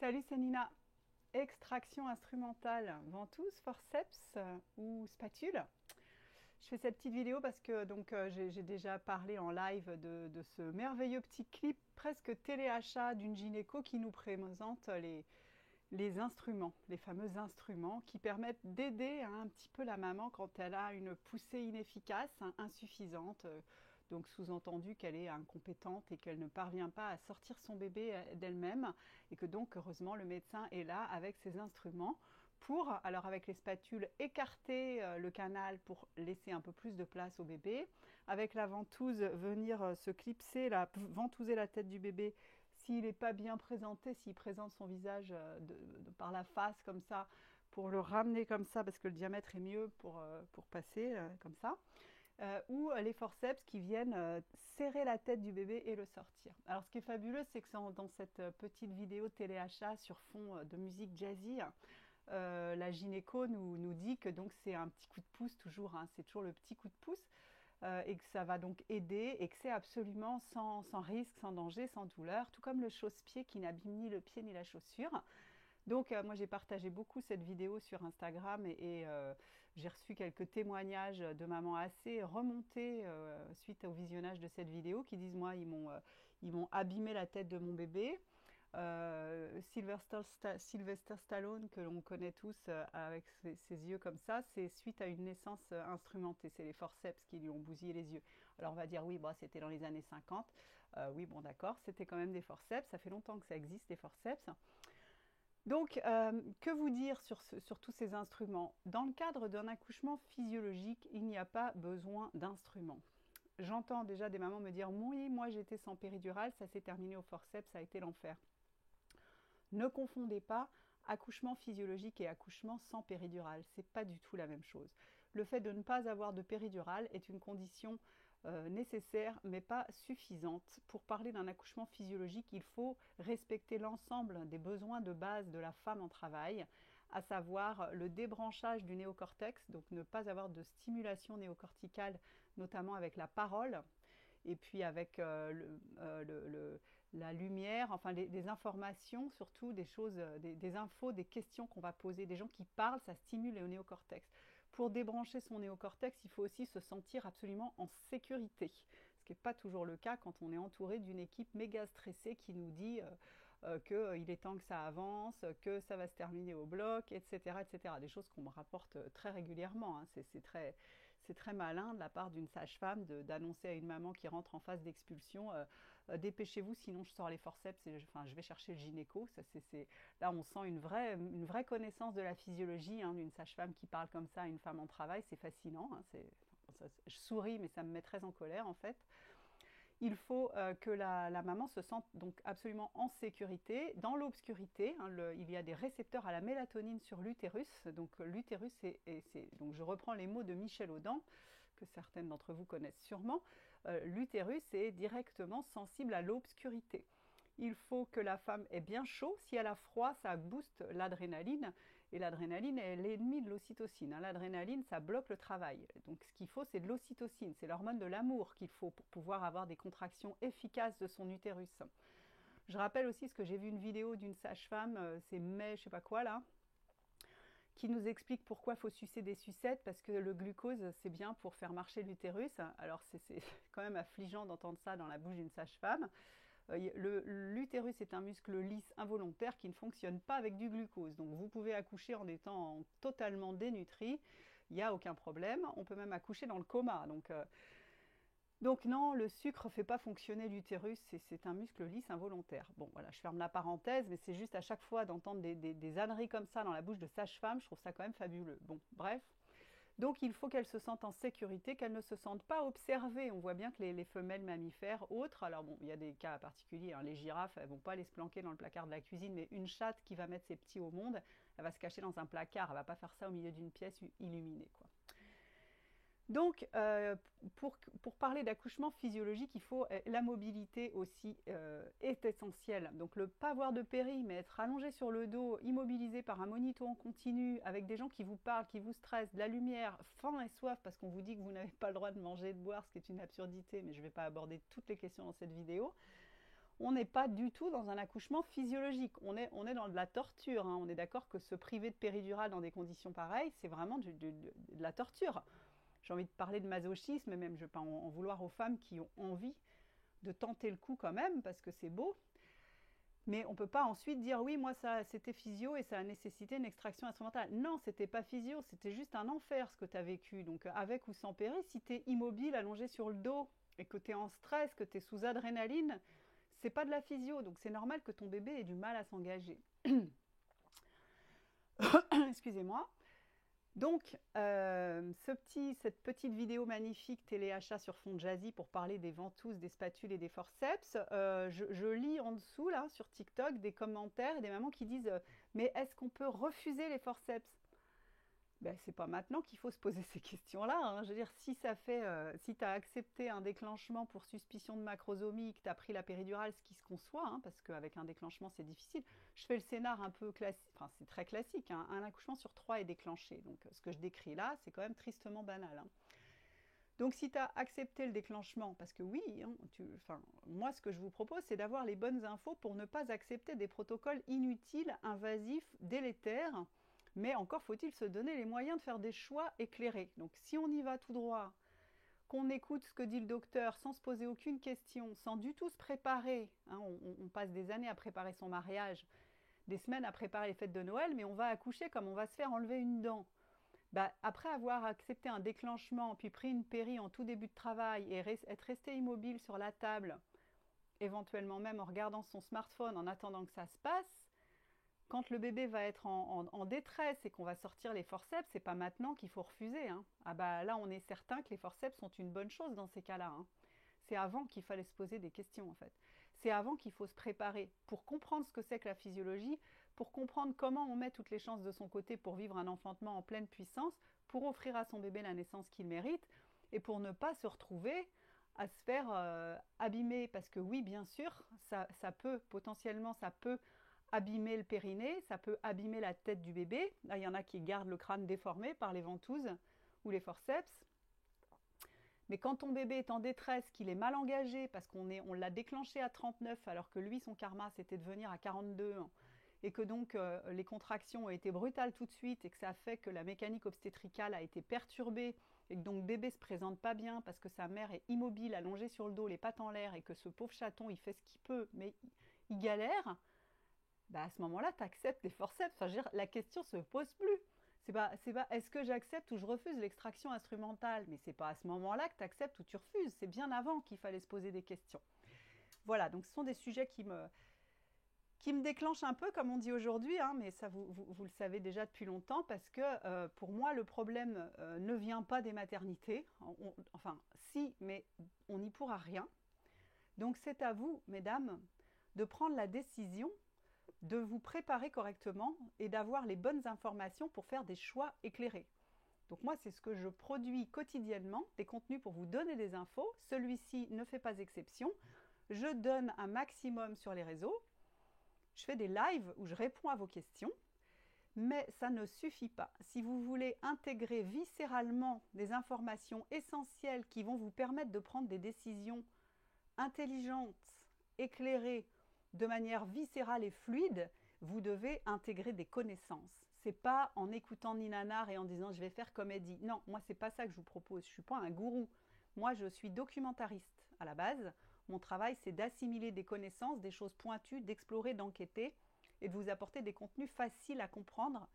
Salut, c'est Nina. Extraction instrumentale, ventouse, forceps ou spatule. Je fais cette petite vidéo parce que j'ai déjà parlé en live de ce merveilleux petit clip presque téléachat d'une gynéco qui nous présente les instruments, les fameux instruments qui permettent d'aider un petit peu la maman quand elle a une poussée inefficace, insuffisante. Donc sous-entendu qu'elle est incompétente et qu'elle ne parvient pas à sortir son bébé d'elle-même et que donc heureusement le médecin est là avec ses instruments pour, alors avec les spatules, écarter le canal pour laisser un peu plus de place au bébé, avec la ventouse venir se clipser, ventouser la tête du bébé s'il n'est pas bien présenté, s'il présente son visage par la face comme ça, pour le ramener comme ça, parce que le diamètre est mieux pour passer comme ça. Ou les forceps qui viennent serrer la tête du bébé et le sortir. Alors ce qui est fabuleux, c'est que dans cette petite vidéo téléachat sur fond de musique jazzy, la gynéco nous dit que donc c'est un petit coup de pouce toujours, hein, c'est toujours le petit coup de pouce, et que ça va donc aider et que c'est absolument sans risque, sans danger, sans douleur, tout comme le chausse-pied qui n'abîme ni le pied ni la chaussure. Donc moi j'ai partagé beaucoup cette vidéo sur Instagram et j'ai reçu quelques témoignages de mamans assez remontées suite au visionnage de cette vidéo qui disent moi ils m'ont abîmé la tête de mon bébé. Sylvester Stallone, que l'on connaît tous avec ses yeux comme ça, c'est suite à une naissance instrumentée. C'est les forceps qui lui ont bousillé les yeux. Alors on va dire oui, bah, c'était dans les années 50. Oui, bon d'accord, c'était quand même des forceps. Ça fait longtemps que ça existe, des forceps. Donc, que vous dire sur tous ces instruments? Dans le cadre d'un accouchement physiologique, il n'y a pas besoin d'instruments. J'entends déjà des mamans me dire oui, moi j'étais sans péridurale, ça s'est terminé au forceps, ça a été l'enfer. Ne confondez pas accouchement physiologique et accouchement sans péridurale, c'est pas du tout la même chose. Le fait de ne pas avoir de péridurale est une condition nécessaire mais pas suffisante. Pour parler d'un accouchement physiologique, il faut respecter l'ensemble des besoins de base de la femme en travail, à savoir le débranchage du néocortex, donc ne pas avoir de stimulation néocorticale, notamment avec la parole, et puis avec la lumière, enfin des informations, surtout des choses, des infos, des questions qu'on va poser, des gens qui parlent, ça stimule le néocortex. Pour débrancher son néocortex, il faut aussi se sentir absolument en sécurité, ce qui n'est pas toujours le cas quand on est entouré d'une équipe méga stressée qui nous dit qu'il est temps que ça avance, que ça va se terminer au bloc, etc. etc. Des choses qu'on me rapporte très régulièrement. Hein. C'est très malin de la part d'une sage-femme d'annoncer à une maman qui rentre en phase d'expulsion dépêchez-vous, sinon je sors les forceps et je vais chercher le gynéco. Là, on sent une vraie connaissance de la physiologie hein, d'une sage-femme qui parle comme ça à une femme en travail. C'est fascinant. Hein, je souris, mais ça me met très en colère en fait. Il faut que la maman se sente donc absolument en sécurité. Dans l'obscurité, hein, il y a des récepteurs à la mélatonine sur l'utérus. Donc l'utérus, donc je reprends les mots de Michel Audin, que certaines d'entre vous connaissent sûrement. L'utérus est directement sensible à l'obscurité. Il faut que la femme ait bien chaud. Si elle a froid, ça booste l'adrénaline. Et l'adrénaline est l'ennemi de l'ocytocine. Hein. L'adrénaline, ça bloque le travail. Donc ce qu'il faut, c'est de l'ocytocine. C'est l'hormone de l'amour qu'il faut pour pouvoir avoir des contractions efficaces de son utérus. Je rappelle aussi ce que j'ai vu une vidéo d'une sage-femme, c'est mai, je sais pas quoi là, qui nous explique pourquoi il faut sucer des sucettes, parce que le glucose, c'est bien pour faire marcher l'utérus. Alors c'est quand même affligeant d'entendre ça dans la bouche d'une sage-femme. L'utérus est un muscle lisse involontaire qui ne fonctionne pas avec du glucose. Donc vous pouvez accoucher en étant totalement dénutri, il n'y a aucun problème. On peut même accoucher dans le coma. Donc non, le sucre ne fait pas fonctionner l'utérus, c'est un muscle lisse involontaire. Bon voilà, je ferme la parenthèse, mais c'est juste à chaque fois d'entendre des âneries comme ça dans la bouche de sage-femme, je trouve ça quand même fabuleux. Bon, bref. Donc il faut qu'elles se sentent en sécurité, qu'elles ne se sentent pas observées. On voit bien que les femelles mammifères autres, alors bon, il y a des cas particuliers, hein, les girafes, elles ne vont pas aller se planquer dans le placard de la cuisine, mais une chatte qui va mettre ses petits au monde, elle va se cacher dans un placard, elle ne va pas faire ça au milieu d'une pièce illuminée, quoi. Donc, pour parler d'accouchement physiologique, il faut la mobilité aussi est essentielle. Donc, le pas avoir de péri, mais être allongé sur le dos, immobilisé par un monito en continu, avec des gens qui vous parlent, qui vous stressent, de la lumière, faim et soif, parce qu'on vous dit que vous n'avez pas le droit de manger et de boire, ce qui est une absurdité, mais je ne vais pas aborder toutes les questions dans cette vidéo. on n'est pas du tout dans un accouchement physiologique. On est dans de la torture. Hein. On est d'accord que se priver de péridurale dans des conditions pareilles, c'est vraiment de la torture. J'ai envie de parler de masochisme, même je ne vais pas en vouloir aux femmes qui ont envie de tenter le coup quand même, parce que c'est beau. Mais on ne peut pas ensuite dire oui, moi ça c'était physio et ça a nécessité une extraction instrumentale. Non, c'était pas physio, c'était juste un enfer ce que tu as vécu. Donc avec ou sans péri, si tu es immobile, allongé sur le dos et que tu es en stress, que tu es sous adrénaline, c'est pas de la physio. Donc c'est normal que ton bébé ait du mal à s'engager. Excusez-moi. Donc, cette petite vidéo magnifique téléachat sur fond jazzy pour parler des ventouses, des spatules et des forceps, je lis en dessous, là, sur TikTok, des commentaires et des mamans qui disent « Mais est-ce qu'on peut refuser les forceps ?» Ben, c'est pas maintenant qu'il faut se poser ces questions-là. Hein. Je veux dire, si tu as accepté un déclenchement pour suspicion de macrosomie, que tu as pris la péridurale, ce qui se conçoit, hein, parce qu'avec un déclenchement, c'est difficile. Je fais le scénar un peu classique, enfin, c'est très classique. Hein. Un accouchement sur 3 est déclenché. Donc, ce que je décris là, c'est quand même tristement banal. Hein. Donc, si tu as accepté le déclenchement, parce que oui, hein, moi, ce que je vous propose, c'est d'avoir les bonnes infos pour ne pas accepter des protocoles inutiles, invasifs, délétères. Mais encore faut-il se donner les moyens de faire des choix éclairés. Donc si on y va tout droit, qu'on écoute ce que dit le docteur sans se poser aucune question, sans du tout se préparer, hein, on passe des années à préparer son mariage, des semaines à préparer les fêtes de Noël, mais on va accoucher comme on va se faire enlever une dent. Bah, après avoir accepté un déclenchement, puis pris une péri en tout début de travail et être resté immobile sur la table, éventuellement même en regardant son smartphone en attendant que ça se passe, quand le bébé va être en détresse et qu'on va sortir les forceps, c'est pas maintenant qu'il faut refuser. Hein. Ah bah là, on est certain que les forceps sont une bonne chose dans ces cas-là. Hein. C'est avant qu'il fallait se poser des questions en fait. C'est avant qu'il faut se préparer pour comprendre ce que c'est que la physiologie, pour comprendre comment on met toutes les chances de son côté pour vivre un enfantement en pleine puissance, pour offrir à son bébé la naissance qu'il mérite et pour ne pas se retrouver à se faire abîmer. Parce que oui, bien sûr, ça peut potentiellement, ça peut abîmer le périnée, ça peut abîmer la tête du bébé. Là, il y en a qui gardent le crâne déformé par les ventouses ou les forceps. Mais quand ton bébé est en détresse, qu'il est mal engagé, parce qu'on l'a déclenché à 39, alors que lui, son karma, c'était de venir à 42, et que donc les contractions ont été brutales tout de suite, et que ça a fait que la mécanique obstétricale a été perturbée, et que donc bébé se présente pas bien, parce que sa mère est immobile, allongée sur le dos, les pattes en l'air, et que ce pauvre chaton, il fait ce qu'il peut, mais il galère. Bah à ce moment-là, tu acceptes les forceps. Enfin, je veux dire, la question ne se pose plus. C'est pas est-ce que j'accepte ou je refuse l'extraction instrumentale. Mais c'est pas à ce moment-là que tu acceptes ou tu refuses. C'est bien avant qu'il fallait se poser des questions. Voilà, donc ce sont des sujets qui me déclenchent un peu, comme on dit aujourd'hui, hein, mais ça vous le savez déjà depuis longtemps, parce que pour moi, le problème ne vient pas des maternités. Enfin, si, mais on n'y pourra rien. Donc c'est à vous, mesdames, de prendre la décision de vous préparer correctement et d'avoir les bonnes informations pour faire des choix éclairés. Donc moi, c'est ce que je produis quotidiennement, des contenus pour vous donner des infos. Celui-ci ne fait pas exception. Je donne un maximum sur les réseaux. Je fais des lives où je réponds à vos questions. Mais ça ne suffit pas. Si vous voulez intégrer viscéralement des informations essentielles qui vont vous permettre de prendre des décisions intelligentes, éclairées, de manière viscérale et fluide, vous devez intégrer des connaissances. C'est pas en écoutant Ninanar et en disant je vais faire comme elle dit. Non, moi c'est pas ça que je vous propose. Je suis pas un gourou. Moi je suis documentariste à la base. Mon travail c'est d'assimiler des connaissances, des choses pointues, d'explorer, d'enquêter et de vous apporter des contenus faciles à comprendre.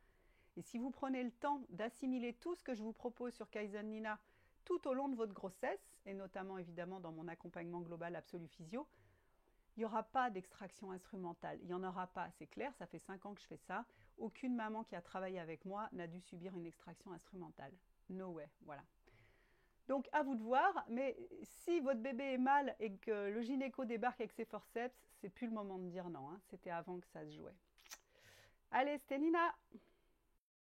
Et si vous prenez le temps d'assimiler tout ce que je vous propose sur Kaizen Nina tout au long de votre grossesse, et notamment évidemment dans mon accompagnement global Absolu Physio, il n'y aura pas d'extraction instrumentale. Il n'y en aura pas, c'est clair, ça fait 5 ans que je fais ça. Aucune maman qui a travaillé avec moi n'a dû subir une extraction instrumentale. No way, voilà. Donc à vous de voir, mais si votre bébé est mal et que le gynéco débarque avec ses forceps, c'est plus le moment de dire non, hein. C'était avant que ça se jouait. Allez, c'était Nina!